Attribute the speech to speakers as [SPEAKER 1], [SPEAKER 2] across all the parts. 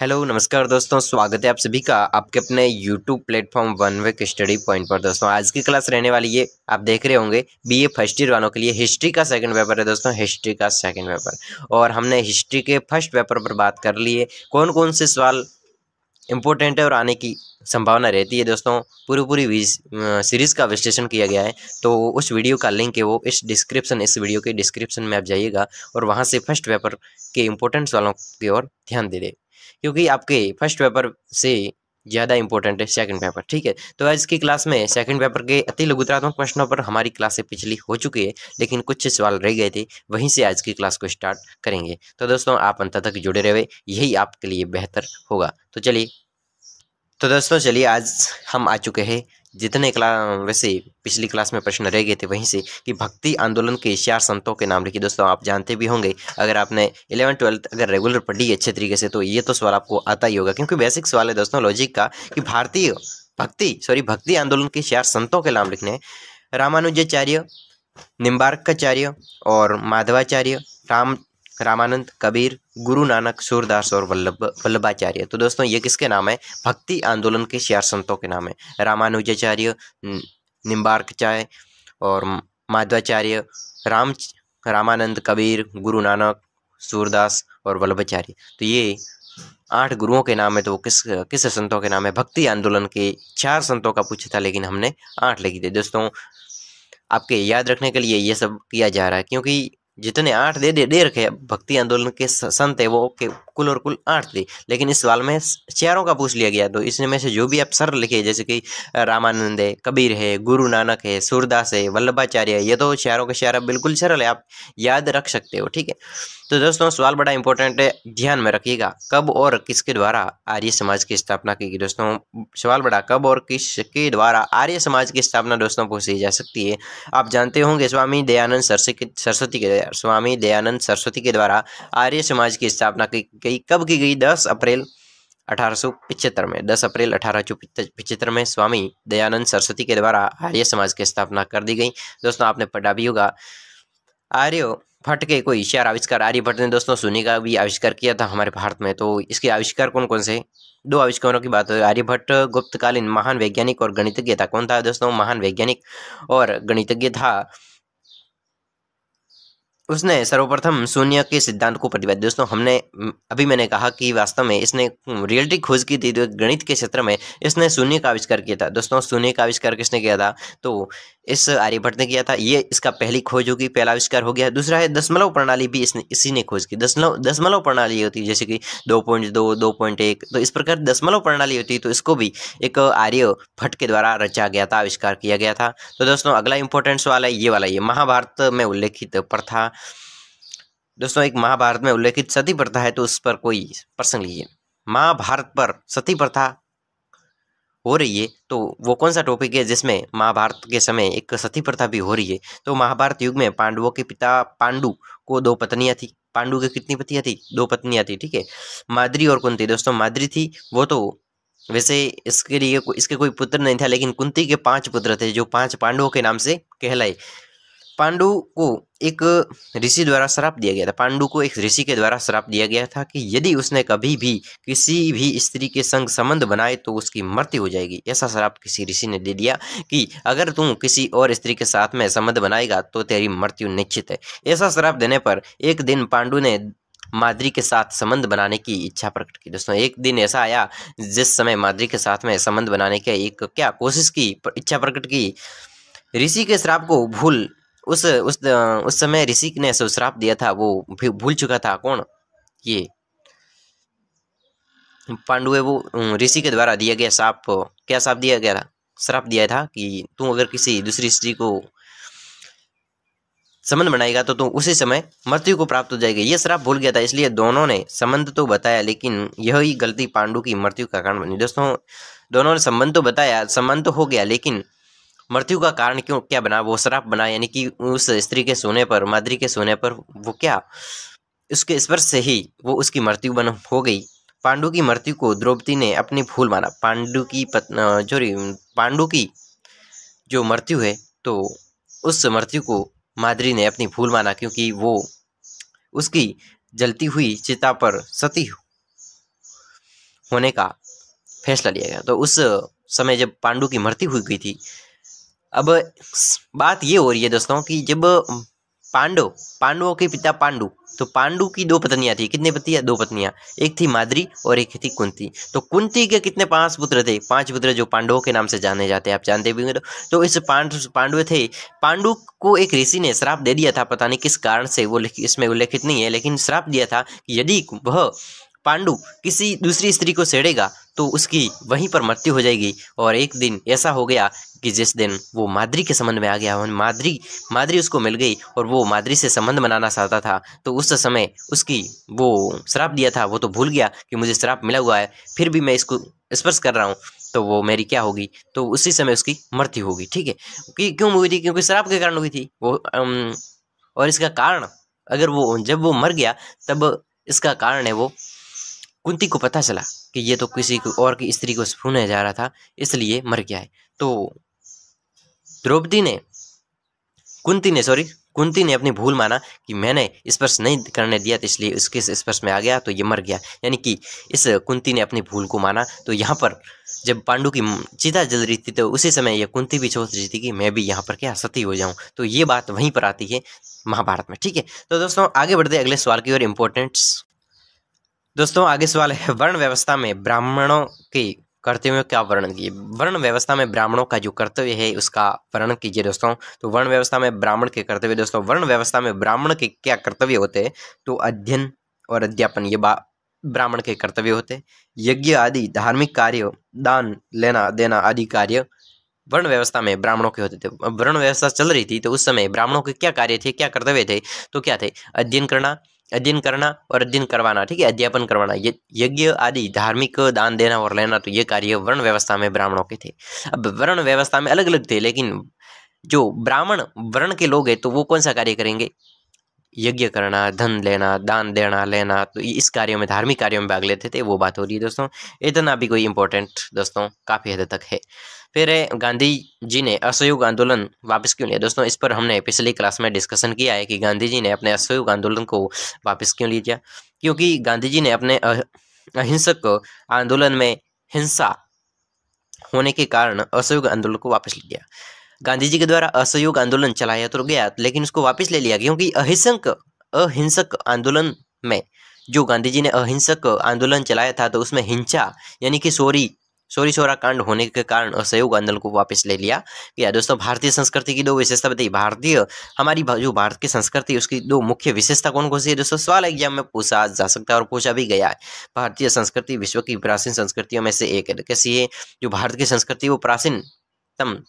[SPEAKER 1] Hello नमस्कार दोस्तों, स्वागत है आप सभी का आपके अपने YouTube platform one week study point पर। दोस्तों आज की क्लास रहने वाली है, आप देख रहे होंगे बीए फर्स्ट ईयर वालों के लिए हिस्ट्री का सेकंड पेपर है। दोस्तों हिस्ट्री का सेकंड पेपर, और हमने हिस्ट्री के फर्स्ट पेपर पर बात कर ली है। कौन कौन से सवाल इंपॉर्टेंट है और आने की संभावना रहती है। दोस्तों पूरी सीरीज़ का विश्लेषण किया गया है, तो उस वीडियो का लिंक है वो इस वीडियो के डिस्क्रिप्शन में आप जाइएगा और वहाँ से फर्स्ट पेपर के इम्पोर्टेंट सवालों की ओर ध्यान दे दें, क्योंकि आपके फर्स्ट पेपर से ज़्यादा इंपॉर्टेंट है सेकंड पेपर। ठीक है, तो आज की क्लास में सेकंड पेपर के अति लघुतरात्मक प्रश्नों पर हमारी क्लासें पिछली हो चुकी है, लेकिन कुछ सवाल रह गए थे, वहीं से आज की क्लास को स्टार्ट करेंगे। तो दोस्तों आप अंत तक जुड़े रहे, यही आपके लिए बेहतर होगा। तो दोस्तों चलिए आज हम आ चुके हैं जितने वैसे पिछली क्लास में प्रश्न रह गए थे वहीं से, कि भक्ति आंदोलन के 4 संतों के नाम लिखिए। दोस्तों आप जानते भी होंगे, अगर आपने 11th-12th अगर रेगुलर पढ़ी है अच्छे तरीके से, तो ये तो सवाल आपको आता ही होगा, क्योंकि बेसिक सवाल है दोस्तों लॉजिक का, कि भक्ति आंदोलन के 4 संतों के नाम लिखने हैं। रामानुजाचार्य, निम्बार्काचार्य और माधवाचार्य, रामानंद, कबीर, गुरु नानक, सूरदास और वल्लभाचार्य। तो दोस्तों ये किसके नाम है? भक्ति आंदोलन के 4 संतों के नाम है। रामानुजाचार्य, निम्बार्काचार्य और माधवाचार्य, रामानंद, कबीर, गुरु नानक, सूरदास और वल्लभाचार्य। तो ये 8 गुरुओं के नाम है। तो किस किस संतों के नाम है? भक्ति आंदोलन के 4 संतों का पूछा था, लेकिन हमने 8 लिखी थे। दोस्तों आपके याद रखने के लिए ये सब किया जा रहा है, क्योंकि जितने 8 दे रखे भक्ति आंदोलन के संत है वो कुल और कुल 8 थे, लेकिन इस सवाल में 4 का पूछ लिया गया। तो इसमें से जो भी आप सरल लिखे, जैसे कि रामानंद है, कबीर है, गुरु नानक है, सूरदास है, वल्लभाचार्य है, ये तो 4 के 4 बिल्कुल सरल है, आप याद रख सकते हो। ठीक है, तो दोस्तों सवाल बड़ा इंपॉर्टेंट है, ध्यान में रखिएगा। कब और किसके द्वारा आर्य समाज की स्थापना की गई? दोस्तों सवाल बड़ा, कब और किसके द्वारा आर्य समाज की स्थापना दोस्तों पूछी जा सकती है। आप जानते होंगे स्वामी दयानंद सरस्वती के द्वारा आर्य समाज की स्थापना की गई। कब की गई? 10 अप्रैल 1875 में। 10 अप्रैल 1875 में स्वामी दयानंद सरस्वती के द्वारा आर्य समाज की स्थापना कर दी गई। दोस्तों आपने पढ़ा भी होगा, आर्यभट्ट के कोई 4 आविष्कार। आर्यभट्ट ने दोस्तों शून्य का भी आविष्कार किया था हमारे भारत में। तो इसके आविष्कार कौन कौन से? 2 आविष्कारों की बात है। आर्यभट्ट गुप्तकालीन महान वैज्ञानिक और गणितज्ञ था। कौन था दोस्तों? महान वैज्ञानिक और गणितज्ञ था। उसने सर्वप्रथम शून्य के सिद्धांत को प्रतिपादित। दोस्तों अभी मैंने कहा कि वास्तव में इसने रियलिटी खोज की थी, तो गणित के क्षेत्र में इसने शून्य का आविष्कार किया था। दोस्तों शून्य का आविष्कार किसने किया था? तो इस आर्यभट्ट ने किया था। ये इसका पहली खोज होगी, पहला आविष्कार हो गया। दूसरा है दशमलव प्रणाली, भी इसी ने खोज की। दशमलव प्रणाली होती है, जैसे कि 2.2, 2.1, तो इस प्रकार दशमलव प्रणाली होती है, तो इसको भी एक आर्यभट्ट के द्वारा रचा गया था, आविष्कार किया गया था। तो दोस्तों अगला इंपॉर्टेंट सवाल है ये वाला, ये महाभारत में उल्लेखित प्रथा। दोस्तों एक महाभारत में उल्लेखित सती प्रथा है, तो उस पर कोई प्रश्न लीजिए। महाभारत पर सती प्रथा हो रही है, तो वो कौन सा टॉपिक है जिसमें महाभारत के समय एक सती प्रथा भी हो रही है? तो महाभारत युग में पांडवों के पिता पांडु को 2 पत्नियां थी। पांडु की कितनी पत्नियां थी? 2 पत्नियां थी। ठीक है, माद्री और कुंती। दोस्तों माद्री थी, वो तो वैसे इसके कोई पुत्र नहीं था, लेकिन कुंती के 5 पुत्र थे, जो 5 पांडवों के नाम से कहलाए। पांडु को एक ऋषि द्वारा श्राप दिया गया था। पांडु को एक ऋषि के द्वारा श्राप दिया गया था कि यदि उसने कभी भी किसी भी स्त्री के संग संबंध बनाए तो उसकी मृत्यु हो जाएगी। ऐसा श्राप किसी ऋषि ने दे दिया कि अगर तुम किसी और स्त्री के साथ में संबंध बनाएगा तो तेरी मृत्यु निश्चित है। ऐसा श्राप देने पर एक दिन पांडु ने माद्री के साथ संबंध बनाने की इच्छा प्रकट की। दोस्तों एक दिन ऐसा आया जिस समय माद्री के साथ में संबंध बनाने की एक कोशिश की, इच्छा प्रकट की। ऋषि के श्राप को भूल उस समय ऋषि ने श्राप दिया था, वो भूल चुका था। कौन? ये पांडु है, वो ऋषि के द्वारा दिया गया श्राप। क्या श्राप दिया गया था? श्राप दिया था कि तू अगर किसी दूसरी स्त्री को संबंध बनाएगा तो तू उसी समय मृत्यु को प्राप्त हो जाएगी। ये श्राप भूल गया था, इसलिए दोनों ने संबंध तो बताया, लेकिन यही गलती पांडु की मृत्यु का कारण बनी। दोस्तों दोनों ने संबंध तो बताया, संबंध तो हो गया, लेकिन मृत्यु का कारण क्या बना? वो श्राप बना, यानी कि उस स्त्री के सोने पर, माद्री के सोने पर, वो क्या, उसके स्पर्श से ही वो उसकी मृत्यु हो गई। पांडु की मृत्यु को द्रौपदी ने अपनी भूल माना। पांडु की जो मृत्यु है, तो उस मृत्यु को माद्री ने अपनी भूल माना, क्योंकि वो उसकी जलती हुई चिता पर सती होने का फैसला लिया गया। तो उस समय जब पांडु की मृत्यु हुई गई थी, अब बात ये हो रही है दोस्तों कि जब पांडवों के पिता पांडु, तो पांडु की 2 पत्नियां थी। कितने पतियां? 2 पत्नियां। एक थी माद्री और एक थी कुंती। तो कुंती के कितने 5 पुत्र थे? 5 पुत्र, जो पांडवों के नाम से जाने जाते हैं, आप जानते भी होंगे। तो इस पांडु थे। पांडु को एक ऋषि ने श्राप दे दिया था, पता नहीं किस कारण से, वो इसमें उल्लेखित नहीं है, लेकिन श्राप दिया था कि यदि वह पांडु किसी दूसरी स्त्री को छेड़ेगा तो उसकी वहीं पर मृत्यु हो जाएगी। और एक दिन ऐसा हो गया कि जिस दिन वो माद्री के संबंध में आ गया, माद्री उसको मिल गई और वो माद्री से संबंध बनाना चाहता था। तो उस समय उसकी वो श्राप दिया था, वो तो भूल गया कि मुझे श्राप मिला हुआ है, फिर भी मैं इसको स्पर्श कर रहा हूँ तो वो मेरी क्या होगी, तो उसी समय उसकी मृत्यु होगी। ठीक है, कि क्यों हुई थी? क्योंकि श्राप के कारण हुई थी वो। और इसका कारण, अगर वो जब वो मर गया तब इसका कारण है, वो कुंती को पता चला कि ये तो किसी और की स्त्री को छूने जा रहा था, इसलिए मर गया है। तो कुंती ने अपनी भूल माना कि मैंने स्पर्श नहीं करने दिया, तो इसलिए उसके स्पर्श में आ गया तो ये मर गया। यानी कि इस कुंती ने अपनी भूल को माना। तो यहाँ पर जब पांडु की चिता जल रही थी, तो उसी समय ये कुंती भी सोच रही थी कि मैं भी यहाँ पर क्या सती हो जाऊँ। तो ये बात वहीं पर आती है महाभारत में। ठीक है, तो दोस्तों आगे बढ़ते अगले सवाल की ओर। इम्पोर्टेंट्स दोस्तों, आगे सवाल है, वर्ण व्यवस्था में ब्राह्मणों के कर्तव्यों का वर्णन कीजिए। वर्ण व्यवस्था में ब्राह्मणों का जो कर्तव्य है उसका वर्णन कीजिए दोस्तों। तो वर्ण व्यवस्था में ब्राह्मण के कर्तव्य, दोस्तों वर्ण व्यवस्था में ब्राह्मण के क्या कर्तव्य होते हैं? तो अध्ययन और अध्यापन, ये ब्राह्मण के कर्तव्य होते हैं। यज्ञ आदि धार्मिक कार्य, दान लेना देना आदि कार्य वर्ण व्यवस्था में ब्राह्मणों के होते थे। वर्ण व्यवस्था चल रही थी तो उस समय ब्राह्मणों के क्या कार्य थे, क्या कर्तव्य थे? तो क्या थे? अध्ययन करना और अध्ययन करवाना। ठीक है, अध्यापन करवाना। यज्ञ आदि धार्मिक, दान देना और लेना, तो ये कार्य वर्ण व्यवस्था में ब्राह्मणों के थे। अब वर्ण व्यवस्था में अलग अलग थे, लेकिन जो ब्राह्मण वर्ण के लोग हैं तो वो कौन सा कार्य करेंगे? यज्ञ करना, धन लेना, दान देना लेना, तो इस कार्यों में, धार्मिक कार्यों में भाग लेते थे, वो बात हो रही है दोस्तों। इतना भी कोई इंपॉर्टेंट दोस्तों काफ़ी हद तक है। फिर गांधी जी ने असहयोग आंदोलन वापस क्यों लिया? दोस्तों इस पर हमने पिछली क्लास में डिस्कशन किया है कि गांधी जी ने अपने असहयोग आंदोलन को वापस क्यों लिया। क्योंकि गांधी जी ने अपने अहिंसक आंदोलन में हिंसा होने के कारण असहयोग आंदोलन को वापस लिया। गांधी जी के द्वारा असहयोग आंदोलन चलाया तो गया, लेकिन उसको वापस ले लिया, क्योंकि अहिंसक आंदोलन में जो गांधी जी ने अहिंसक आंदोलन चलाया था, तो उसमें हिंसा यानी कि चोरी कांड होने के कारण असहयोग आंदोलन को वापस ले लिया गया। दोस्तों दोस्तों भारतीय संस्कृति की 2 विशेषता बताइए। हमारी जो भारत की संस्कृति, उसकी 2 मुख्य विशेषता कौन कौन सी है? दोस्तों सवाल एग्जाम में पूछा जा सकता है और पूछा भी गया है। भारतीय संस्कृति विश्व की प्राचीन संस्कृतियों में से एक है। कैसी है? जो भारत की संस्कृति वो प्राचीन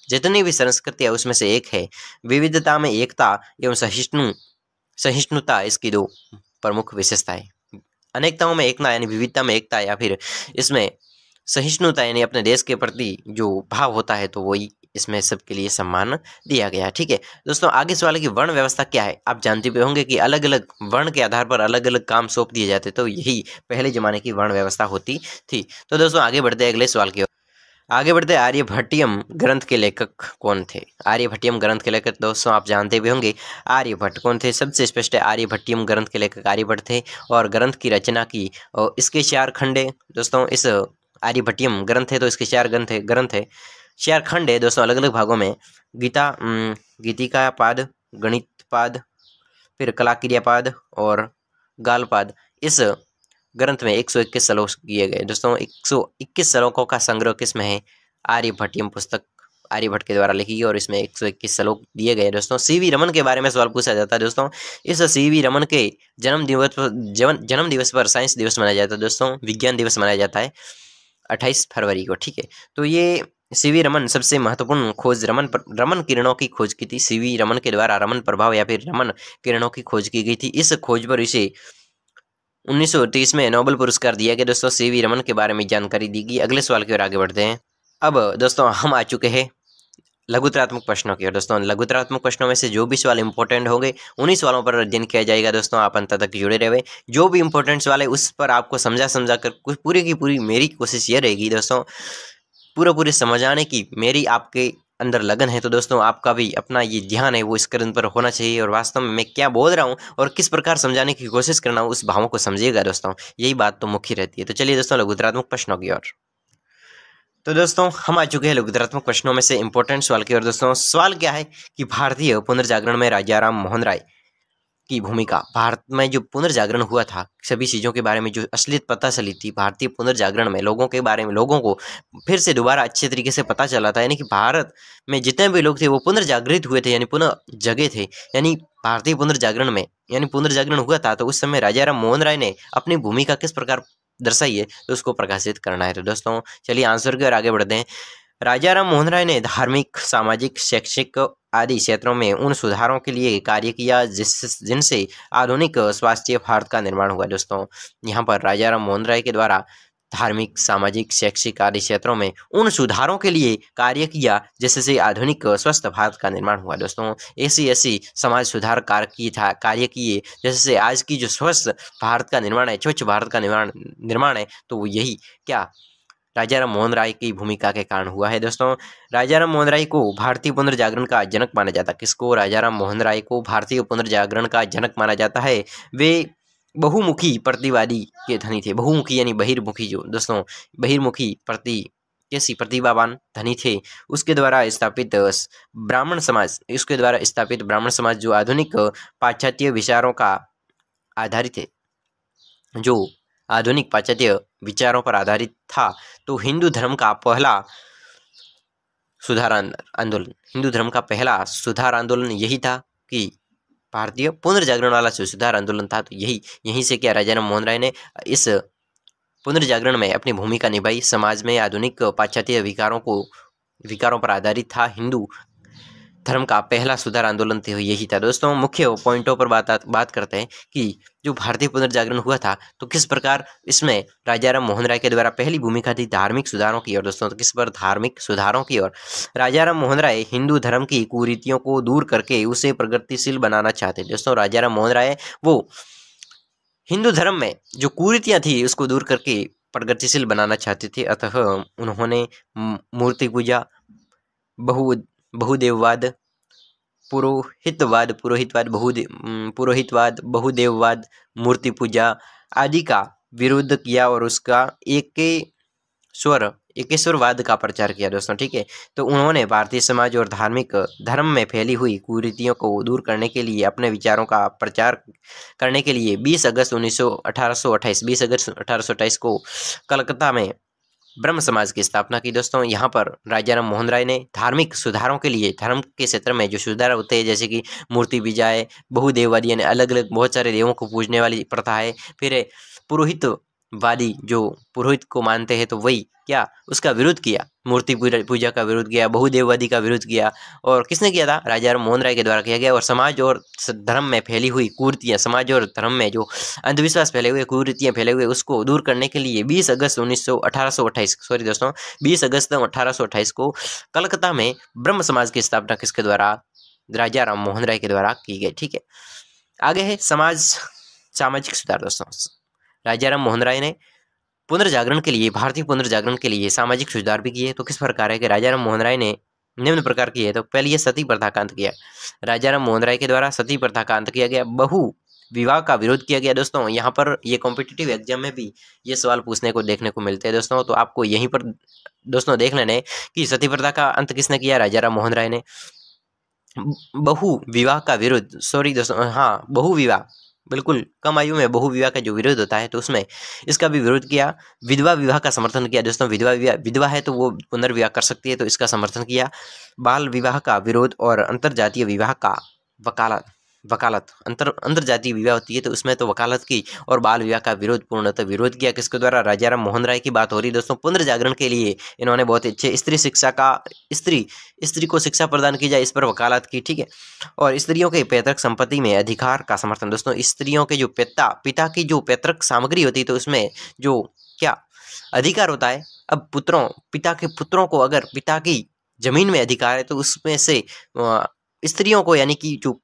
[SPEAKER 1] जितनी भी संस्कृति है उसमें से एक है। विविधता में एकता एवं सहिष्णुता इसकी 2 प्रमुख विशेषताएं। अनेकताओं में एकता यानी विविधता में एकता, या फिर इसमें सहिष्णुता यानी अपने देश के प्रति जो भाव होता है, तो वही इसमें सबके लिए सम्मान दिया गया है। ठीक है दोस्तों, आगे सवाल है कि वर्ण व्यवस्था क्या है? आप जानते भी होंगे कि अलग अलग वर्ण के आधार पर अलग अलग काम सौंप दिए जाते, तो यही पहले जमाने की वर्ण व्यवस्था होती थी। तो दोस्तों आगे बढ़ते अगले सवाल की ओर। आगे बढ़ते आर्यभट्टियम ग्रंथ के लेखक कौन थे? आर्यभट्टियम ग्रंथ के लेखक दोस्तों आप जानते भी होंगे आर्यभट्ट कौन थे। सबसे स्पष्ट है, आर्यभट्टियम ग्रंथ के लेखक आर्यभट्ट थे और ग्रंथ की रचना की। और इसके 4 खंड है दोस्तों। इस आर्यभट्टियम ग्रंथ है तो इसके 4 ग्रंथ है 4 खंड है दोस्तों, अलग अलग भागों में। गीतिका पाद, गणित पाद, फिर कला क्रिया पाद और गाल पाद। इस ग्रंथ में 121 श्लोक किए गए दोस्तों। 121 श्लोकों का संग्रह किसमें है? आर्यभट्टियम पुस्तक आर्यभट्ट के द्वारा लिखी गई और इसमें 121 श्लोक दिए गए दोस्तों। सीवी रमन के बारे में सवाल पूछा जाता है दोस्तों। इस सीवी रमन के जन्म दिवस पर साइंस दिवस मनाया जाता है दोस्तों, विज्ञान दिवस मनाया जाता है 28 फरवरी को। ठीक है, तो ये सीवी रमन सबसे महत्वपूर्ण खोज रमन किरणों की खोज की थी। सीवी रमन के द्वारा रमन प्रभाव या फिर रमन किरणों की खोज की गई थी। इस खोज पर इसे 1930 में नोबेल पुरस्कार दिया गया दोस्तों। सीवी रमन के बारे में जानकारी दी गई। अगले सवाल की ओर आगे बढ़ते हैं। अब दोस्तों हम आ चुके हैं लघुतरात्मक प्रश्नों की ओर। दोस्तों लघुतरात्मक प्रश्नों में से जो भी सवाल इंपॉर्टेंट होंगे उन्हीं सवालों पर अध्ययन किया जाएगा दोस्तों। आप अंत तक जुड़े रहे। जो भी इंपॉर्टेंट सवाल है उस पर आपको समझा कर कुछ पूरी की पूरी मेरी कोशिश ये रहेगी दोस्तों, पूरे समझाने की मेरी आपके अंदर लगन है तो दोस्तों आपका भी अपना ये ध्यान है वो स्क्रीन पर होना चाहिए और वास्तव में मैं क्या बोल रहा हूँ और किस प्रकार समझाने की कोशिश करना हूँ उस भावों को समझिएगा दोस्तों, यही बात तो मुख्य रहती है। तो चलिए दोस्तों लघुतरात्मक प्रश्नों की ओर। तो दोस्तों हम आ चुके हैं लघुतरात्मक प्रश्नों में से इंपॉर्टेंट सवाल की ओर। दोस्तों सवाल क्या है कि भारतीय पुनर्जागरण में राजा राम मोहन राय की भूमिका। भारत में जो पुनर्जागरण हुआ था, सभी चीज़ों के बारे में जो असलियत पता चली थी, भारतीय पुनर्जागरण में लोगों के बारे में, लोगों को फिर से दोबारा अच्छे तरीके से पता चला था, यानी कि भारत में जितने भी लोग थे वो पुनर्जागृत हुए थे, यानी पुनः जगे थे। यानी भारतीय पुनर्जागरण में यानी पुनर्जागरण हुआ था तो उस समय राजा राम मोहन राय ने अपनी भूमिका किस प्रकार दर्शाई है तो उसको प्रकाशित करना है। तो दोस्तों चलिए आंसर की ओर आगे बढ़ते हैं। राजा राम मोहन राय ने धार्मिक, सामाजिक, शैक्षिक आदि क्षेत्रों में उन सुधारों के लिए कार्य किया जिनसे आधुनिक स्वास्थ्य भारत का निर्माण हुआ। दोस्तों यहाँ पर राजा राम मोहन राय के द्वारा धार्मिक, सामाजिक, शैक्षिक आदि क्षेत्रों में उन सुधारों के लिए कार्य किया जिससे आधुनिक स्वस्थ भारत का निर्माण हुआ। दोस्तों ऐसी समाज सुधार कार्य किए जिससे आज की जो स्वस्थ भारत का निर्माण है, स्वच्छ भारत का निर्माण है, तो वो यही क्या राजा राम मोहन राय की भूमिका के कारण हुआ है। दोस्तों राजा राम मोहन राय को भारतीय पुनर्जागरण का जनक माना जाता है। किसको? राजा राम मोहन राय को भारतीय पुनर्जागरण का जनक माना जाता है। वे बहुमुखी प्रतिवादी के धनी थे। बहुमुखी यानी बहिर्मुखी, जो दोस्तों बहिर्मुखी कैसी प्रतिभावान धनी थे। उसके द्वारा स्थापित ब्राह्मण समाज जो आधुनिक पाश्चात्य विचारों का आधारित है, जो आधुनिक पाश्चात्य विचारों पर आधारित था, तो हिंदू धर्म का पहला सुधार आंदोलन यही था कि भारतीय पुनर्जागरण वाला जो सुधार आंदोलन था, तो यहीं से क्या राजा राम मोहन राय ने इस पुनर्जागरण में अपनी भूमिका निभाई। समाज में आधुनिक पाश्चात्य विकारों पर आधारित था, हिंदू धर्म का पहला सुधार आंदोलन तो यही था। दोस्तों मुख्य पॉइंटों पर बात करते हैं कि जो भारतीय पुनर्जागरण हुआ था तो किस प्रकार इसमें राजा राम मोहन राय के द्वारा पहली भूमिका थी धार्मिक सुधारों की ओर। दोस्तों तो किस पर? धार्मिक सुधारों की ओर। राजा राम मोहन राय हिंदू धर्म की कुरीतियों को दूर करके उसे प्रगतिशील बनाना चाहते थे। दोस्तों राजा राम मोहन राय वो हिंदू धर्म में जो कुरीतियां थी उसको दूर करके प्रगतिशील बनाना चाहते थे। अतः उन्होंने मूर्ति पूजा, बहुदेववाद, पुरोहितवाद, बहुदेववाद, मूर्ति पूजा आदि का विरोध किया और उसका एकेश्वरवाद का प्रचार किया। दोस्तों ठीक है, तो उन्होंने भारतीय समाज और धार्मिक धर्म में फैली हुई कुरीतियों को दूर करने के लिए, अपने विचारों का प्रचार करने के लिए 20 अगस्त 1828 को कलकत्ता में ब्रह्म समाज की स्थापना की। दोस्तों यहाँ पर राजा राम मोहन राय ने धार्मिक सुधारों के लिए, धर्म के क्षेत्र में जो सुधार होते हैं, जैसे कि मूर्ति पूजा है, बहुदेववादी यानी अलग अलग बहुत सारे देवों को पूजने वाली प्रथा है, फिर पुरोहितवादी जो पुरोहित को मानते हैं तो वही क्या उसका विरोध किया, मूर्ति पूजा का विरोध किया, बहुदेववादी का विरोध किया। और किसने किया था? राजा राम मोहन राय के द्वारा किया गया। और समाज और धर्म में फैली हुई कुरीतियां, समाज और धर्म में जो अंधविश्वास फैले हुए, कुरीतियां फैले हुए, उसको दूर करने के लिए 20 अगस्त 1828 को कलकत्ता में ब्रह्म समाज की स्थापना किसके द्वारा? राजा राम मोहन राय के द्वारा की गई। ठीक है, आगे है सामाजिक सुधार। दोस्तों राजा राम मोहन राय ने भारतीय पुनर्जागरण के लिए सामाजिक सुधार भी किए। तो किस प्रकार है कि राजा राम मोहन राय ने निम्न प्रकार किए। तो पहले ये सती प्रथा का अंत किया। राजा राम मोहन राय के द्वारा सती प्रथा का अंत किया गया। बहु विवाह का विरोध किया गया। दोस्तों यहाँ पर ये कॉम्पिटिटिव एग्जाम में भी ये सवाल पूछने को देखने को मिलते हैं। दोस्तों तो आपको यहीं पर दोस्तों देख लेना है कि सती प्रथा का अंत किसने किया? राजा राम मोहन राय ने। बहु विवाह का विरोध, बहु विवाह, बिल्कुल कम आयु में बहु विवाह का जो विरोध होता है तो उसमें इसका भी विरोध किया। विधवा विवाह का समर्थन किया। दोस्तों विधवा है तो वो पुनर्विवाह कर सकती है, तो इसका समर्थन किया। बाल विवाह का विरोध और अंतरजातीय विवाह का वकालत अंतरजातीय विवाह होती है तो उसमें तो वकालत की, और बाल विवाह का पूर्णतः विरोध किया। किसके द्वारा? राजा राम मोहन राय की बात हो रही है। दोस्तों पुनर्जागरण के लिए इन्होंने बहुत अच्छे स्त्री को शिक्षा प्रदान की जाए, इस पर वकालत की। ठीक है, और स्त्रियों के पैतृक संपत्ति में अधिकार का समर्थन। दोस्तों स्त्रियों के जो पिता की जो पैतृक सामग्री होती है तो उसमें जो क्या अधिकार होता है, अब पिता के पुत्रों को अगर पिता की जमीन में अधिकार है तो उसमें से स्त्रियों को, यानी कि जो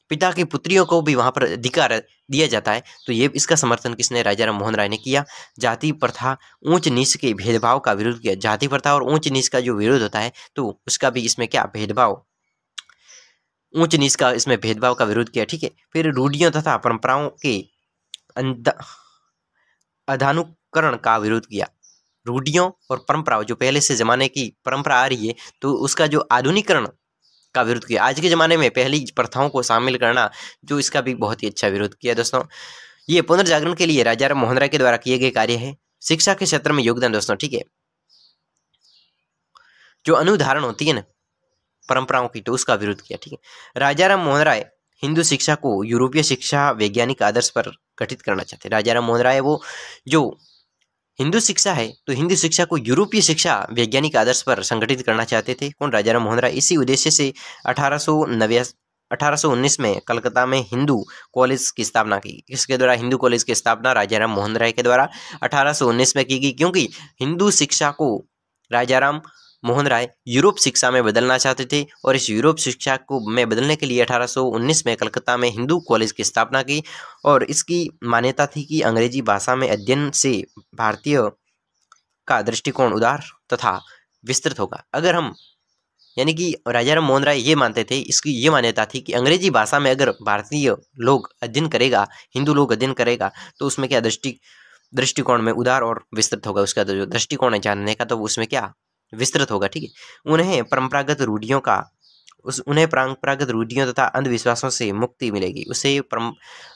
[SPEAKER 1] पिता की पुत्रियों को भी वहाँ पर अधिकार दिया जाता है। तो ये इसका समर्थन किसने, राजा राम मोहन राय ने किया। जाति प्रथा, ऊंच नीच के भेदभाव का विरोध किया। जाति प्रथा और ऊंच नीच का जो विरोध होता है तो उसका भी इसमें क्या भेदभाव, ऊंच नीच का इसमें भेदभाव का विरोध किया। ठीक है। फिर रूढ़ियों तथा परंपराओं के अधानुकरण का विरोध किया। रूढ़ियों और परंपराओं, जो पहले से जमाने की परंपरा आ रही है तो उसका जो आधुनिकरण का विरोध किया। आज के ज़माने में पहली प्रथाओं को शामिल करना, जो इसका भी बहुत ही अच्छा विरोध किया दोस्तों। ये पुनर्जागरण के लिए राजा राम मोहन राय के द्वारा किए गए कार्य है। शिक्षा के क्षेत्र में योगदान दोस्तों। ठीक है। जो अनुधारण होती है ना परंपराओं की, तो उसका विरोध किया। ठीक है। राजा राम मोहन राय हिंदू शिक्षा को यूरोपीय शिक्षा वैज्ञानिक आदर्श पर गठित करना चाहते। राजा राम मोहन राय वो जो हिंदू शिक्षा है तो हिंदू शिक्षा को यूरोपीय शिक्षा वैज्ञानिक आदर्श पर संगठित करना चाहते थे। कौन, राजा राम मोहन राय। इसी उद्देश्य से 1819 में कलकत्ता में हिंदू कॉलेज की स्थापना की। किसके द्वारा, हिंदू कॉलेज की स्थापना राजा राम मोहन राय के द्वारा 1819 में की गई। क्योंकि हिंदू शिक्षा को राजा राम मोहन राय यूरोप शिक्षा में बदलना चाहते थे और इस यूरोप शिक्षा को में बदलने के लिए 1819 में कलकत्ता में हिंदू कॉलेज की स्थापना की। और इसकी मान्यता थी कि अंग्रेजी भाषा में अध्ययन से भारतीय का दृष्टिकोण उदार तथा विस्तृत होगा। अगर हम, यानी कि राजा राम मोहन राय ये मानते थे, इसकी ये मान्यता थी कि अंग्रेजी भाषा में अगर भारतीय लोग अध्ययन करेगा, हिंदू लोग अध्ययन करेगा, तो उसमें क्या दृष्टिकोण में उदार और विस्तृत होगा। उसका जो दृष्टिकोण है जानने का, तो उसमें क्या विस्तृत होगा। ठीक है। उन्हें परंपरागत रूढ़ियों तथा अंधविश्वासों से मुक्ति मिलेगी। उससे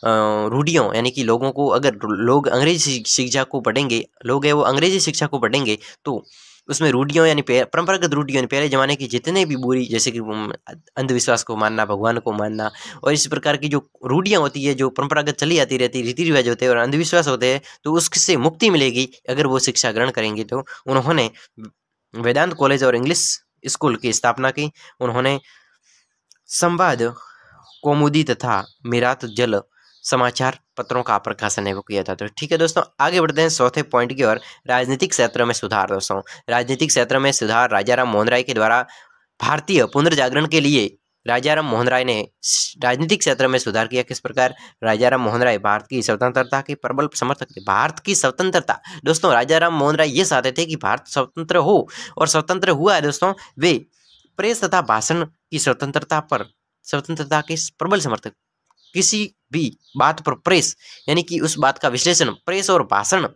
[SPEAKER 1] रूढ़ियों, यानी कि लोगों को, अगर लोग अंग्रेजी शिक्षा को पढ़ेंगे, लोग है वो अंग्रेजी शिक्षा को पढ़ेंगे, तो उसमें रूढ़ियों यानी परंपरागत रूढ़ियों यानी पहले जमाने की जितने भी बुरी, जैसे कि अंधविश्वास को मानना, भगवान को मानना, और इस प्रकार की जो रूढ़ियाँ होती है, जो परंपरागत चली आती रहती, रीति रिवाज होते हैं और अंधविश्वास होते हैं, तो उससे मुक्ति मिलेगी अगर वो शिक्षा ग्रहण करेंगे। तो उन्होंने वेदांत कॉलेज और इंग्लिश स्कूल की स्थापना की। उन्होंने संवाद, कौमुदी तथा मिरात जल समाचार पत्रों का प्रकाशन है वो किया था। तो ठीक है दोस्तों, आगे बढ़ते हैं चौथे पॉइंट की ओर, राजनीतिक क्षेत्र में सुधार। दोस्तों, राजनीतिक क्षेत्र में सुधार राजा राम मोहन राय के द्वारा भारतीय पुनर्जागरण के लिए राजा राम मोहन राय ने राजनीतिक क्षेत्र में सुधार किया। किस प्रकार, राजा राम मोहन राय भारत की स्वतंत्रता के प्रबल समर्थक थे। भारत की स्वतंत्रता, दोस्तों राजा राम मोहन राय ये चाहते थे कि भारत स्वतंत्र हो, और स्वतंत्र हुआ है दोस्तों। वे प्रेस तथा भाषण की स्वतंत्रता के प्रबल समर्थक। किसी भी बात पर प्रेस, यानी कि उस बात का विश्लेषण, प्रेस और भाषण,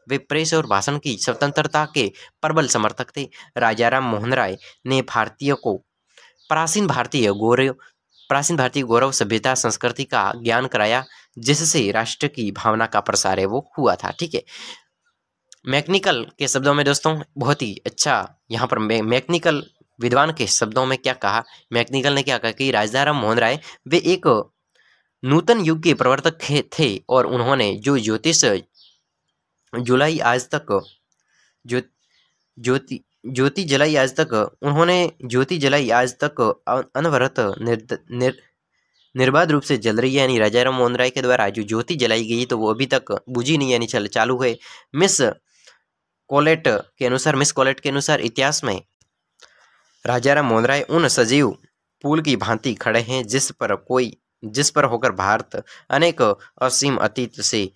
[SPEAKER 1] वे प्रेस और भाषण की स्वतंत्रता के प्रबल समर्थक थे। राजा राम मोहन राय ने भारतीय को प्राचीन भारतीय गौरव, सभ्यता, संस्कृति का ज्ञान कराया, जिससे राष्ट्र की भावना का प्रसार है वो हुआ था। ठीक है। मैकेनिकल के शब्दों में दोस्तों बहुत ही अच्छा, यहाँ पर मैकेनिकल विद्वान के शब्दों में क्या कहा, मैकेनिकल ने क्या कहा कि राजा राम मोहन राय वे एक नूतन युग के प्रवर्तक थे और उन्होंने जो ज्योतिष जलाई आज तक अनवरत निर्बाध रूप से जल रही है। यानी राजा राम मोहन राय के द्वारा जो ज्योति जलाई गई तो वो अभी तक बुझी नहीं, यानी चालू है। मिस कॉलेट के अनुसार इतिहास में राजा राम मोहन राय उन सजीव पुल की भांति खड़े हैं जिस पर होकर भारत अनेक असीम अतीत से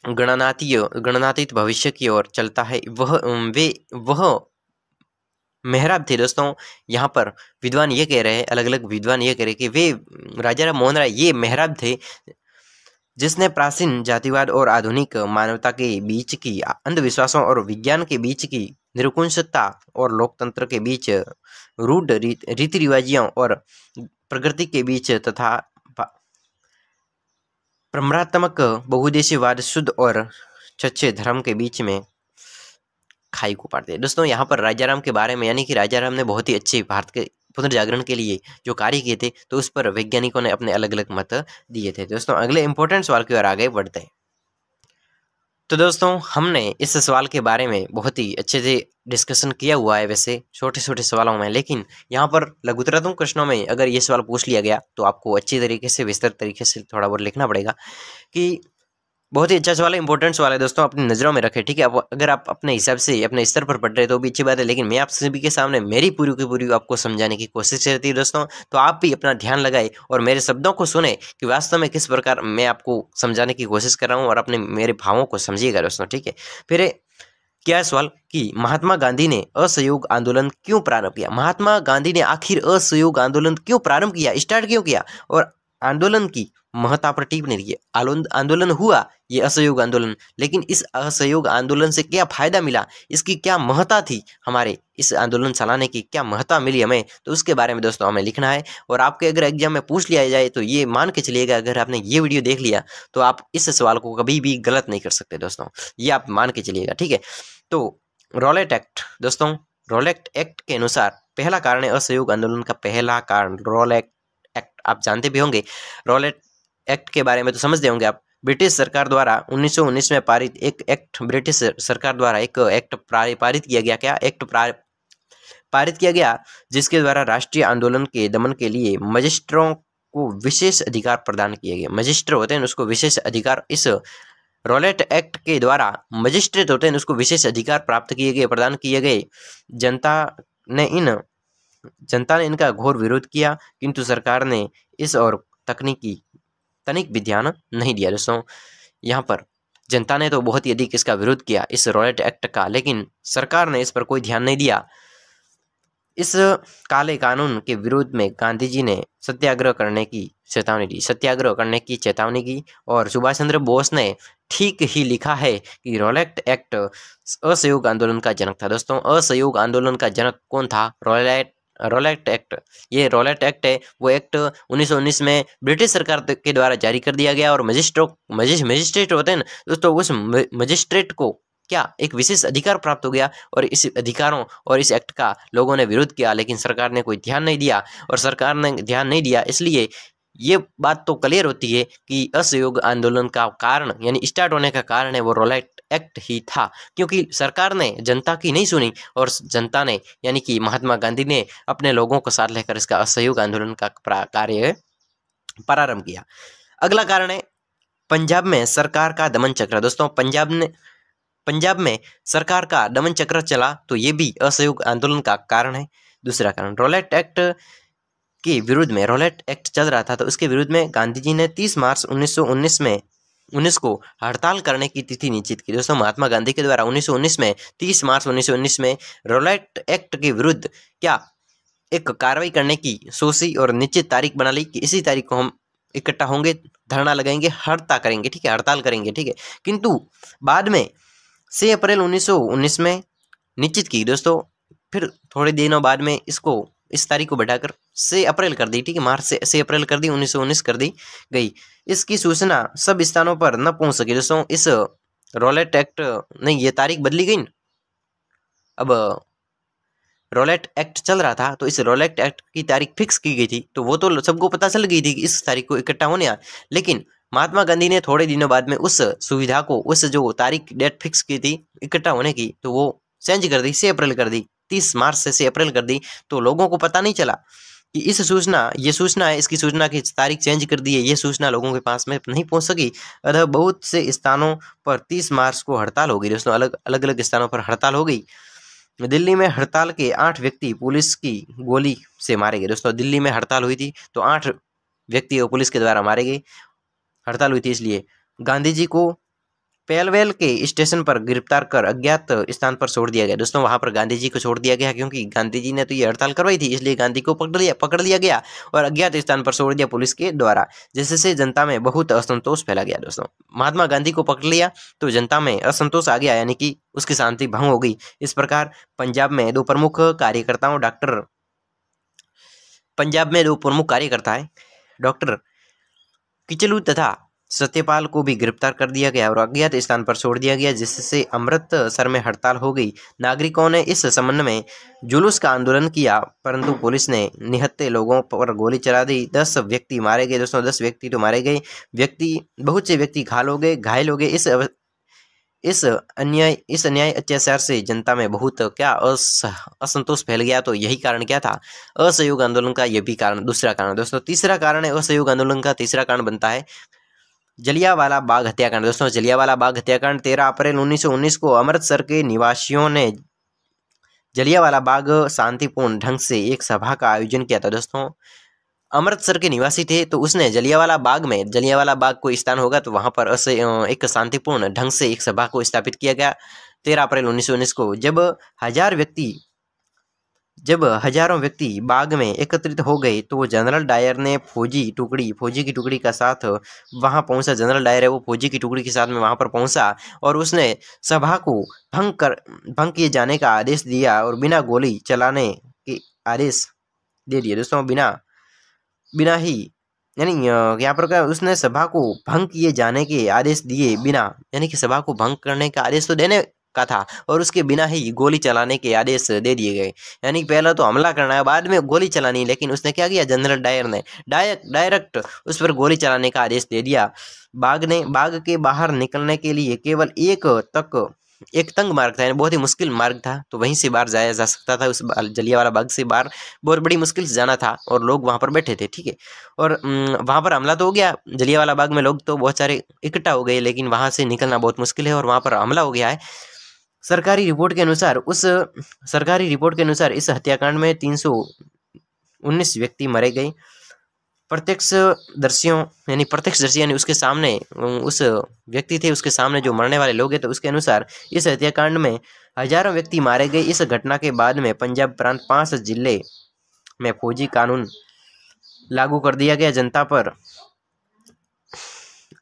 [SPEAKER 1] गणनातीत भविष्य की ओर चलता है। वह मेहराब थे। दोस्तों, यहाँ पर विद्वान ये कह रहे हैं, अलग अलग विद्वान ये कह रहे हैं कि वे राजा राम मोहन राय ये मेहराब थे जिसने प्राचीन जातिवाद और आधुनिक मानवता के बीच की, अंधविश्वासों और विज्ञान के बीच की, निरंकुशता और लोकतंत्र के बीच रूढ़ रीति रिवाजियों और प्रगति के बीच तथा परम्परात्मक बहुदेशीयवाद, शुद्ध और सच्चे धर्म के बीच में खाई को पार दिया। दोस्तों, यहाँ पर राजा राम के बारे में, यानी कि राजा राम ने बहुत ही अच्छे भारत के पुनर्जागरण के लिए जो कार्य किए थे, तो उस पर वैज्ञानिकों ने अपने अलग अलग मत दिए थे। दोस्तों, अगले इंपॉर्टेंट सवाल की ओर आगे बढ़ते हैं। तो दोस्तों, हमने इस सवाल के बारे में बहुत ही अच्छे से डिस्कशन किया हुआ है, वैसे छोटे छोटे सवालों में, लेकिन यहाँ पर लघुतरत्म प्रश्नों में अगर ये सवाल पूछ लिया गया तो आपको अच्छी तरीके से, विस्तृत तरीके से थोड़ा बहुत लिखना पड़ेगा कि बहुत ही अच्छा सवाल है, इंपॉर्टेंट सवाल है दोस्तों, अपनी नज़रों में रखें, ठीक है। अब अगर आप अपने हिसाब से अपने स्तर पर पढ़ रहे तो भी अच्छी बात है, लेकिन मैं आप सभी के सामने मेरी पूरी की पूरी आपको समझाने की कोशिश रहती है दोस्तों। तो आप भी अपना ध्यान लगाए और मेरे शब्दों को सुने कि वास्तव में किस प्रकार मैं आपको समझाने की कोशिश कर रहा हूँ, और अपने मेरे भावों को समझिएगा दोस्तों, ठीक है। फिर क्या है सवाल कि महात्मा गांधी ने असहयोग आंदोलन क्यों प्रारंभ किया। महात्मा गांधी ने आखिर असहयोग आंदोलन क्यों प्रारंभ किया, स्टार्ट क्यों किया, और आंदोलन की महत्ता पर टिप्पणी की। आंदोलन हुआ ये असहयोग आंदोलन, लेकिन इस असहयोग आंदोलन से क्या फायदा मिला, इसकी क्या महत्ता थी, हमारे इस आंदोलन चलाने की क्या महत्ता मिली हमें, तो उसके बारे में दोस्तों हमें लिखना है। और आपके अगर एग्जाम में पूछ लिया जाए तो ये मान के चलिएगा, अगर आपने ये वीडियो देख लिया तो आप इस सवाल को कभी भी गलत नहीं कर सकते दोस्तों, ये आप मान के चलिएगा, ठीक है। तो रॉलेट एक्ट दोस्तों, रॉलेट एक्ट के अनुसार पहला कारण है असहयोग आंदोलन का पहला कारण रॉलेट एक्ट। आप जानते भी होंगे रॉलेट एक्ट के बारे में, तो समझते होंगे आप। ब्रिटिश सरकार द्वारा 1919 में पारित एक एक्ट, ब्रिटिश सरकार द्वारा एक एक्ट पारित किया गया, क्या एक्ट पारित किया गया, जिसके द्वारा राष्ट्रीय आंदोलन के दमन के लिए मजिस्ट्रों को विशेष अधिकार प्रदान किए गए। मजिस्ट्रेट होते हैं उसको विशेष अधिकार, इस रॉलेट एक्ट के द्वारा मजिस्ट्रेट होते हैं उसको विशेष अधिकार प्राप्त किए गए, प्रदान किए गए। जनता ने इनका घोर विरोध किया, किंतु सरकार ने इस और तनिक भी ध्यान नहीं दिया दोस्तों। यहाँ पर जनता ने तो बहुत ही अधिक इसका विरोध किया, इस रॉलेट एक्ट का, लेकिन सरकार ने इस पर कोई ध्यान नहीं दिया। इस काले कानून के विरोध में गांधी जी ने सत्याग्रह करने की चेतावनी दी, और सुभाष चंद्र बोस ने ठीक ही लिखा है कि रॉलेट एक्ट असहयोग आंदोलन का जनक था दोस्तों। असहयोग आंदोलन का जनक कौन था, रॉलेट एक्ट। ये रॉलेट एक्ट है, वो एक्ट 1919 में ब्रिटिश सरकार के द्वारा जारी कर दिया गया, और मजिस्ट्रेट होते हैं ना दोस्तों, उस मजिस्ट्रेट को क्या एक विशेष अधिकार प्राप्त हो गया, और इस अधिकारों और इस एक्ट का लोगों ने विरोध किया, लेकिन सरकार ने कोई ध्यान नहीं दिया। और सरकार ने ध्यान नहीं दिया, इसलिए ये बात तो क्लियर होती है कि असहयोग आंदोलन का कारण यानी स्टार्ट होने का कारण है वो रॉलेट एक्ट ही था, क्योंकि सरकार ने जनता की नहीं सुनी, और जनता ने यानी कि महात्मा गांधी ने अपने लोगों को साथ लेकर इसका असहयोग आंदोलन का कार्य प्रारंभ किया। अगला कारण है पंजाब में सरकार का दमन चक्र। दोस्तों पंजाब में सरकार का दमन चक्र चला, तो ये भी असहयोग आंदोलन का कारण है। दूसरा कारण रॉलेट एक्ट के विरुद्ध में, रॉलेट एक्ट चल रहा था तो उसके विरुद्ध में गांधी जी ने 30 मार्च 1919 को हड़ताल करने की तिथि निश्चित की। दोस्तों महात्मा गांधी के द्वारा 1919 में 30 मार्च 1919 में रॉलेट एक्ट के विरुद्ध क्या एक कार्रवाई करने की सोची और निश्चित तारीख बना ली कि इसी तारीख को हम इकट्ठा होंगे, धरना लगाएंगे, हड़ताल करेंगे, ठीक है, हड़ताल करेंगे, ठीक है। किंतु बाद में 6 अप्रैल 1919 में निश्चित की दोस्तों, फिर थोड़े दिनों बाद में इस तारीख को बढ़ाकर 6 अप्रैल कर दी, ठीक है, मार्च से 6 अप्रैल कर दी, 1919 कर दी गई। इसकी सूचना सब स्थानों पर न पहुंच सकी दोस्तों, इस रॉलेट एक्ट नहीं, ये तारीख बदली गई। अब रॉलेट एक्ट चल रहा था तो इस रॉलेट एक्ट की तारीख फिक्स की गई थी, तो वो तो सबको पता चल गई थी कि इस तारीख को इकट्ठा होने आ, लेकिन महात्मा गांधी ने थोड़े दिनों बाद में उस सुविधा को, उस जो तारीख डेट फिक्स की थी इकट्ठा होने की, तो वो चेंज कर दी, 6 अप्रैल कर दी, 30 मार्च से 6 अप्रैल कर दी। तो लोगों को पता नहीं चला कि ये सूचना है, इसकी सूचना की तारीख चेंज कर दी है, ये सूचना लोगों के पास में नहीं पहुंच सकी। अतः बहुत से स्थानों पर 30 मार्च को हड़ताल हो गई दोस्तों, अलग अलग स्थानों पर हड़ताल हो गई। दिल्ली में हड़ताल के 8 व्यक्ति पुलिस की गोली से मारे गए दोस्तों। दिल्ली में हड़ताल हुई थी तो 8 व्यक्ति पुलिस के द्वारा मारे गए, हड़ताल हुई थी इसलिए। गांधी जी को पेलवेल के स्टेशन पर गिरफ्तार कर अज्ञात स्थान पर छोड़ दिया गया दोस्तों। वहां पर गांधी जी को छोड़ दिया गया, क्योंकि गांधी जी ने तो ये हड़ताल करवाई थी, इसलिए गांधी को पकड़ लिया गया और अज्ञात स्थान पर छोड़ दिया पुलिस के द्वारा, जिससे जनता में बहुत असंतोष फैला गया दोस्तों। महात्मा गांधी को पकड़ लिया तो जनता में असंतोष आ गया, यानी कि उसकी शांति भंग हो गई। इस प्रकार पंजाब में दो प्रमुख कार्यकर्ता है, डॉक्टर किचलू तथा सत्यपाल को भी गिरफ्तार कर दिया गया और अज्ञात स्थान पर छोड़ दिया गया, जिससे अमृतसर में हड़ताल हो गई। नागरिकों ने इस संबंध में जुलूस का आंदोलन किया, परंतु पुलिस ने निहत्थे लोगों पर गोली चला दी। 10 व्यक्ति मारे गए दोस्तों, 10 व्यक्ति तो मारे गए, बहुत से व्यक्ति घायल हो गए। इस अन्याय अत्याचार से जनता में बहुत क्या असंतोष फैल गया। तो यही कारण क्या था, असहयोग आंदोलन का, यह भी कारण, दूसरा कारण दोस्तों। तीसरा कारण है असहयोग आंदोलन का, तीसरा कारण बनता है जलियांवाला बाग हत्याकांड। दोस्तों जलियांवाला बाग हत्याकांड 13 अप्रैल 1919 को अमृतसर के निवासियों ने जलियांवाला बाग शांतिपूर्ण ढंग से एक सभा का आयोजन किया था। दोस्तों अमृतसर के निवासी थे तो उसने जलियांवाला बाग में, जलियांवाला बाग कोई स्थान होगा तो वहां पर एक शांतिपूर्ण ढंग से एक सभा को स्थापित किया गया 13 अप्रैल 1919 को। जब हजारों व्यक्ति बाग में एकत्रित हो गए तो जनरल डायर ने फौजी की टुकड़ी का साथ वहां पहुंचा। जनरल डायर है वो फौजी की टुकड़ी के साथ में वहां पर पहुंचा और उसने सभा को भंग किए जाने का आदेश दिया और बिना गोली चलाने के आदेश दे दिए। दोस्तों बिना ही यानी यहाँ पर क्या, उसने सभा को भंग किए जाने के आदेश दिए बिना, यानी कि सभा को भंग करने का आदेश तो देने का था और उसके बिना ही गोली चलाने के आदेश दे दिए गए। यानी पहला तो हमला करना है, बाद में गोली चलानी, लेकिन उसने क्या किया, जनरल डायर ने डायरेक्ट उस पर गोली चलाने का आदेश दे दिया। बाग के बाहर निकलने के लिए केवल एक तंग मार्ग था, यानी बहुत ही मुश्किल मार्ग था, तो वहीं से बाहर जाया जा सकता था। उस जलियांवाला बाग से बाहर बहुत बड़ी मुश्किल से जाना था और लोग वहां पर बैठे थे, ठीक है। और वहां पर हमला तो हो गया, जलियांवाला बाग में लोग तो बहुत सारे इकट्ठा हो गए, लेकिन वहां से निकलना बहुत मुश्किल है और वहां पर हमला हो गया है। सरकारी रिपोर्ट के अनुसार इस हत्याकांड में 319 व्यक्ति मारे गए। प्रत्यक्षदर्शी यानी उसके सामने उस व्यक्ति थे, उसके सामने जो मरने वाले लोग हैं, तो उसके अनुसार इस हत्याकांड में हजारों व्यक्ति मारे गए। इस घटना के बाद में पंजाब प्रांत 5 जिले में फौजी कानून लागू कर दिया गया। जनता पर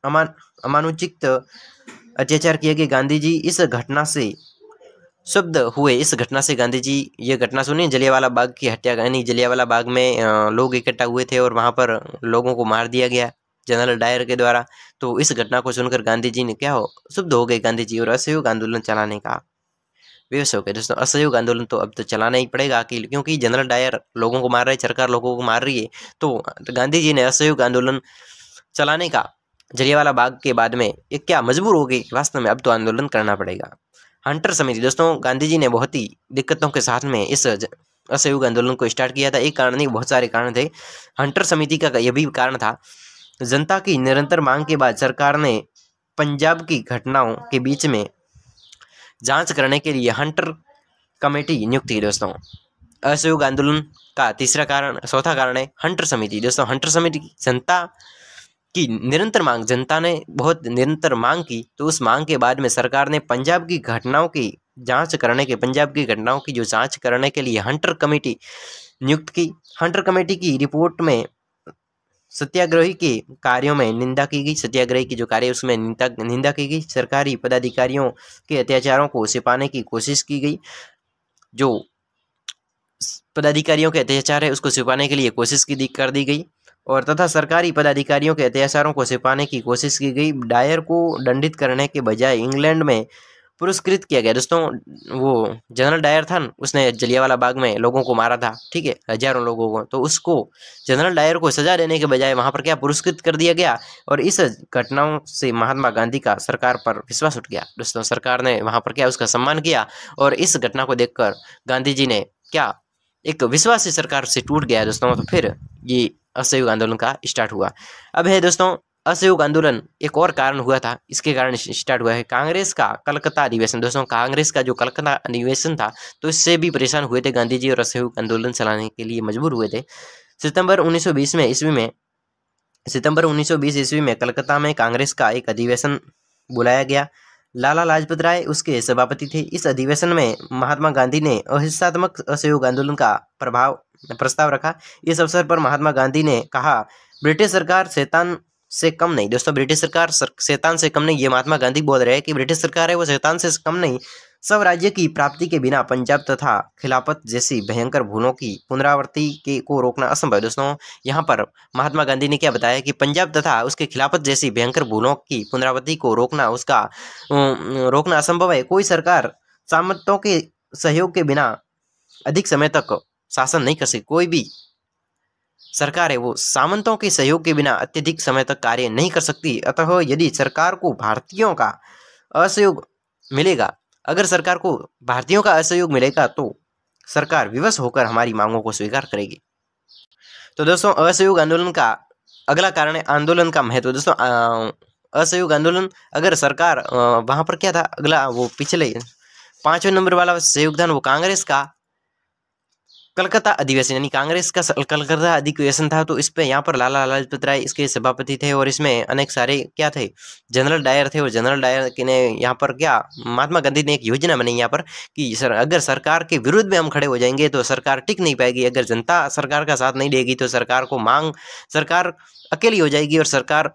[SPEAKER 1] अमानुषिक अत्याचार किए गए। गांधी जी इस घटना से शब्द हुए। इस घटना से गांधी जी, ये घटना सुनी जलियांवाला बाग की हत्या, यानी जलियांवाला बाग में लोग इकट्ठा हुए थे और वहां पर लोगों को मार दिया गया जनरल डायर के द्वारा। तो इस घटना को सुनकर गांधी जी ने शब्द हो गए गांधी जी, और असहयोग आंदोलन चलाने का विवश हो गए। दोस्तों असहयोग आंदोलन तो अब तो चलाना ही पड़ेगा, क्योंकि जनरल डायर लोगों को मार रहे, सरकार लोगों को मार रही है, तो गांधी जी ने असहयोग आंदोलन चलाने का जलियांवाला बाग के बाद में एक क्या मजबूर हो गई, वास्तव में अब तो आंदोलन करना पड़ेगा। हंटर समिति। दोस्तों गांधी जी ने बहुत ही दिक्कतों के साथ में इस असहयोग आंदोलन को स्टार्ट किया था। एक कारण नहीं, बहुत सारे कारण थे। हंटर समिति का यह भी कारण था, जनता की निरंतर मांग के बाद सरकार ने पंजाब की घटनाओं के बीच में जांच करने के लिए हंटर कमेटी नियुक्त की। दोस्तों असहयोग आंदोलन का चौथा कारण है हंटर समिति। दोस्तों हंटर समिति जनता की निरंतर मांग, जनता ने बहुत निरंतर मांग की, तो उस मांग के बाद में सरकार ने पंजाब की घटनाओं की जांच करने के लिए हंटर कमेटी नियुक्त की। हंटर कमेटी की रिपोर्ट में सत्याग्रही के कार्यों में निंदा की गई, सत्याग्रही की जो कार्य उसमें निंदा की गई। सरकारी पदाधिकारियों के अत्याचारों को छिपाने की कोशिश की गई, जो पदाधिकारियों के अत्याचार है उसको छिपाने के लिए कोशिश कर दी गई, और तथा सरकारी पदाधिकारियों के अत्याचारों को छिपाने की कोशिश की गई। डायर को दंडित करने के बजाय इंग्लैंड में पुरस्कृत किया गया। दोस्तों वो जनरल डायर था, उसने जलियांवाला बाग में लोगों को मारा था, ठीक है, हजारों लोगों को, तो उसको जनरल डायर को सजा देने के बजाय वहां पर क्या पुरस्कृत कर दिया गया, और इस घटनाओं से महात्मा गांधी का सरकार पर विश्वास उठ गया। दोस्तों सरकार ने वहां पर क्या उसका सम्मान किया, और इस घटना को देखकर गांधी जी ने क्या एक विश्वास सरकार से टूट गया। दोस्तों तो फिर ये असहयोग आंदोलन का स्टार्ट हुआ। अब है दोस्तों असहयोग आंदोलन एक और कारण हुआ था, इसके कारण स्टार्ट हुआ है कांग्रेस का कलकत्ता अधिवेशन। दोस्तों कांग्रेस का जो कलकत्ता अधिवेशन था, तो इससे भी परेशान हुए थे गांधी जी और असहयोग आंदोलन चलाने के लिए मजबूर हुए थे। सितंबर 1920 ईस्वी में कलकत्ता में कांग्रेस का एक अधिवेशन बुलाया गया। लाला लाजपत राय उसके सभापति थे। इस अधिवेशन में महात्मा गांधी ने अहिंसात्मक असहयोग आंदोलन का प्रस्ताव रखा। इस अवसर पर महात्मा गांधी ने कहा, ब्रिटिश सरकार शैतान से कम नहीं। दोस्तों ब्रिटिश सरकार शैतान से कम नहीं, ये महात्मा गांधी बोल रहे हैं कि ब्रिटिश सरकार है वो शैतान से कम नहीं। सब राज्य की प्राप्ति के बिना पंजाब तथा खिलाफत जैसी भयंकर भूलों की पुनरावृत्ति को रोकना असंभव है। दोस्तों यहाँ पर महात्मा गांधी ने क्या बताया कि पंजाब तथा उसके खिलाफत जैसी भयंकर भूलों की पुनरावृत्ति को रोकना असंभव है। कोई सरकार सामंतों के सहयोग के बिना अधिक समय तक शासन नहीं कर सकती। कोई भी सरकार है वो सामंतों के सहयोग के बिना अत्यधिक समय तक कार्य नहीं कर सकती। अतः यदि सरकार को भारतीयों का असहयोग मिलेगा, अगर सरकार को भारतीयों का असहयोग मिलेगा तो सरकार विवश होकर हमारी मांगों को स्वीकार करेगी। तो दोस्तों असहयोग आंदोलन का अगला कारण है आंदोलन का महत्व। दोस्तों असहयोग आंदोलन, अगर सरकार वहाँ पर क्या था अगला वो पिछले 5वें नंबर वाला सहयोगदान वो कांग्रेस का कलकत्ता अधिवेशन यानी कांग्रेस का कलकत्ता अधिवेशन था। तो इस पे यहाँ पर लाला लाजपत राय इसके सभापति थे और इसमें अनेक सारे क्या थे जनरल डायर थे और जनरल डायर के ने यहाँ पर क्या महात्मा गांधी ने एक योजना बनाई यहाँ पर कि अगर सरकार के विरुद्ध में हम खड़े हो जाएंगे तो सरकार टिक नहीं पाएगी, अगर जनता सरकार का साथ नहीं देगी तो सरकार अकेली हो जाएगी और सरकार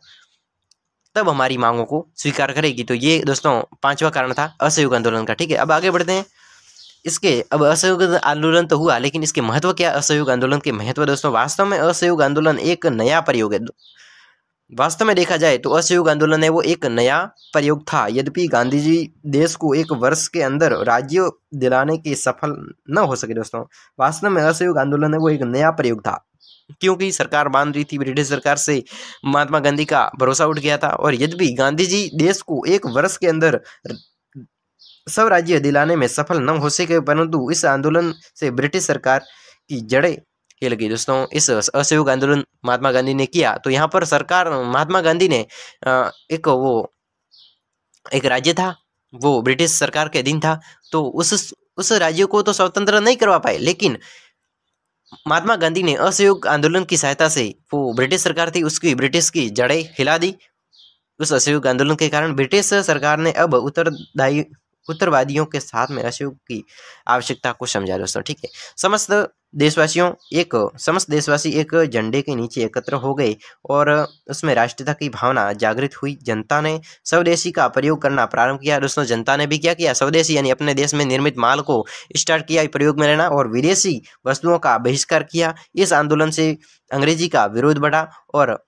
[SPEAKER 1] तब हमारी मांगों को स्वीकार करेगी। तो ये दोस्तों 5वां कारण था असहयोग आंदोलन का। ठीक है, अब आगे बढ़ते हैं। इसके अब असहयोग आंदोलन तो हुआ, लेकिन इसके महत्व क्या, असहयोग आंदोलन के महत्व दोस्तों, वास्तव में असहयोग आंदोलन एक नया प्रयोग है। वास्तव में देखा जाए तो असहयोग आंदोलन है वो एक नया प्रयोग था। यद्यपि गांधी जी देश को एक वर्ष के अंदर राज्य दिलाने के सफल न हो सके दोस्तों, वास्तव में असहयोग आंदोलन है वो एक नया प्रयोग था, क्योंकि सरकार मान रही थी, ब्रिटिश सरकार से महात्मा गांधी का भरोसा उठ गया था। और यद्यपि गांधी जी देश को एक वर्ष के अंदर सब राज्य दिलाने में सफल न हो सके, परंतु इस आंदोलन से ब्रिटिश सरकार की जड़ें हिल गई दोस्तों। इस असहयोग आंदोलन महात्मा गांधी ने किया तो यहाँ पर सरकार महात्मा गांधी ने एक राज्य था वो ब्रिटिश सरकार के अधीन था, तो उस राज्य को तो स्वतंत्र नहीं करवा पाए, लेकिन महात्मा गांधी ने असहयोग आंदोलन की सहायता से वो ब्रिटिश सरकार थी उसकी ब्रिटिश की जड़ें हिला दी। उस असहयोग आंदोलन के कारण ब्रिटिश सरकार ने अब उत्तरवादियों के साथ में असहयोग की आवश्यकता को समझा दोस्तों। ठीक है, समस्त देशवासी एक झंडे के नीचे एकत्र हो गए और उसमें राष्ट्रीयता की भावना जागृत हुई। जनता ने स्वदेशी का प्रयोग करना प्रारंभ किया दोस्तों। जनता ने भी क्या किया, स्वदेशी यानी अपने देश में निर्मित माल को स्टार्ट किया प्रयोग में लेना और विदेशी वस्तुओं का बहिष्कार किया। इस आंदोलन से अंग्रेजी का विरोध बढ़ा और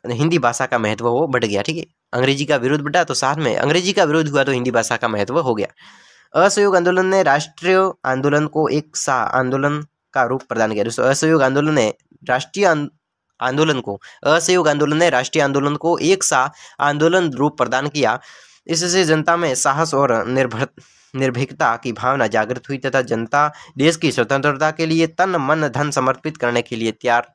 [SPEAKER 1] हिंदी भाषा का महत्व वो बढ़ गया। ठीक है, अंग्रेजी का विरोध बढ़ा तो साथ में अंग्रेजी का विरोध हुआ तो हिंदी भाषा का महत्व हो गया। असहयोग आंदोलन ने राष्ट्रीय आंदोलन को एक सा आंदोलन का रूप प्रदान किया दोस्तों। असहयोग आंदोलन ने राष्ट्रीय आंदोलन को एक सा आंदोलन रूप प्रदान किया। इससे जनता में साहस और निर्भीकता की भावना जागृत हुई तथा जनता देश की स्वतंत्रता के लिए तन मन धन समर्पित करने के लिए तैयार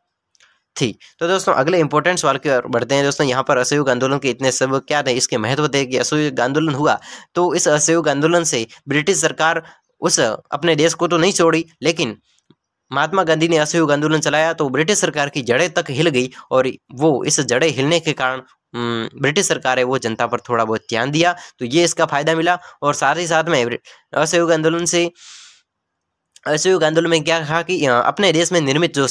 [SPEAKER 1] थी। तो दोस्तों अगले इंपॉर्टेंट सवाल की ओर बढ़ते हैं दोस्तों। यहाँ पर असहयोग आंदोलन के इतने सब क्या थे, इसके महत्व थे कि असहयोग आंदोलन हुआ तो इस असहयोग आंदोलन से ब्रिटिश सरकार उस अपने देश को तो नहीं छोड़ी, लेकिन महात्मा गांधी ने असहयोग आंदोलन चलाया तो ब्रिटिश सरकार की जड़ें तक हिल गई और वो इस जड़ें हिलने के कारण ब्रिटिश सरकार है वो जनता पर थोड़ा बहुत ध्यान दिया, तो ये इसका फायदा मिला। और साथ ही साथ में असहयोग आंदोलन में क्या कहा कि अपने देश में निर्मित जो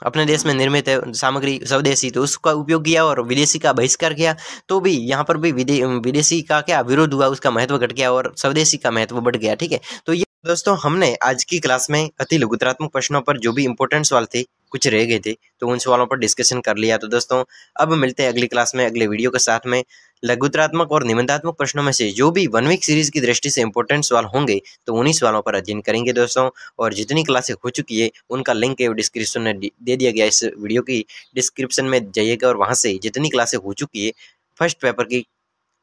[SPEAKER 1] अपने देश में निर्मित है सामग्री स्वदेशी, तो उसका उपयोग किया और विदेशी का बहिष्कार किया। तो भी यहाँ पर भी विदेशी का क्या विरोध हुआ, उसका महत्व घट गया और स्वदेशी का महत्व बढ़ गया। ठीक है, तो ये दोस्तों हमने आज की क्लास में अति लघुत्रात्मक प्रश्नों पर जो भी इंपॉर्टेंट सवाल थे कुछ रह गए थे तो उन सवालों पर डिस्कशन कर लिया। तो दोस्तों अब मिलते हैं अगली क्लास में अगले वीडियो के साथ में। लघुत्रात्मक और निबंधात्मक प्रश्नों में से जो भी 1 वीक सीरीज की दृष्टि से इंपॉर्टेंट सवाल होंगे तो उन्हीं सवालों पर अध्ययन करेंगे दोस्तों। और जितनी क्लासें हो चुकी है उनका लिंक डिस्क्रिप्शन में दे दिया गया, इस वीडियो की डिस्क्रिप्शन में जाइएगा और वहाँ से जितनी क्लासें हो चुकी है फर्स्ट पेपर की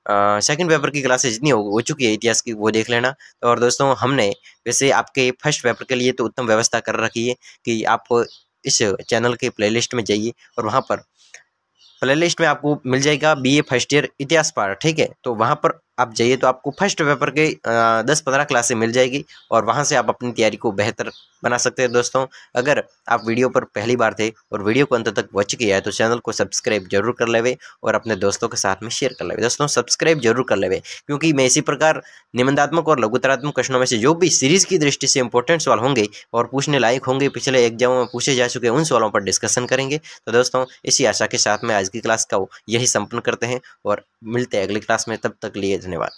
[SPEAKER 1] सेकंड पेपर की क्लासेस जितनी हो चुकी है इतिहास की वो देख लेना। और दोस्तों हमने वैसे आपके फर्स्ट पेपर के लिए तो उत्तम व्यवस्था कर रखी है कि आप इस चैनल के प्लेलिस्ट में जाइए और वहाँ पर प्लेलिस्ट में आपको मिल जाएगा BA फर्स्ट ईयर इतिहास पार्ट। ठीक है, तो वहाँ पर आप जाइए तो आपको फर्स्ट पेपर के 10-15 क्लासें मिल जाएगी और वहाँ से आप अपनी तैयारी को बेहतर बना सकते हैं दोस्तों। अगर आप वीडियो पर पहली बार थे और वीडियो को अंत तक वॉच किया है तो चैनल को सब्सक्राइब जरूर कर लेवे और अपने दोस्तों के साथ में शेयर कर लेवे दोस्तों। सब्सक्राइब जरूर कर लेवे क्योंकि मैं इसी प्रकार निबंधात्मक और लघुत्रात्मक प्रश्नों में से जो भी सीरीज की दृष्टि से इंपॉर्टेंट सवाल होंगे और पूछने लायक होंगे, पिछले एग्जामों में पूछे जा चुके उन सवालों पर डिस्कशन करेंगे। तो दोस्तों इसी आशा के साथ में आज की क्लास का यही संपन्न करते हैं और मिलते हैं अगली क्लास में, तब तक लिए धन्यवाद।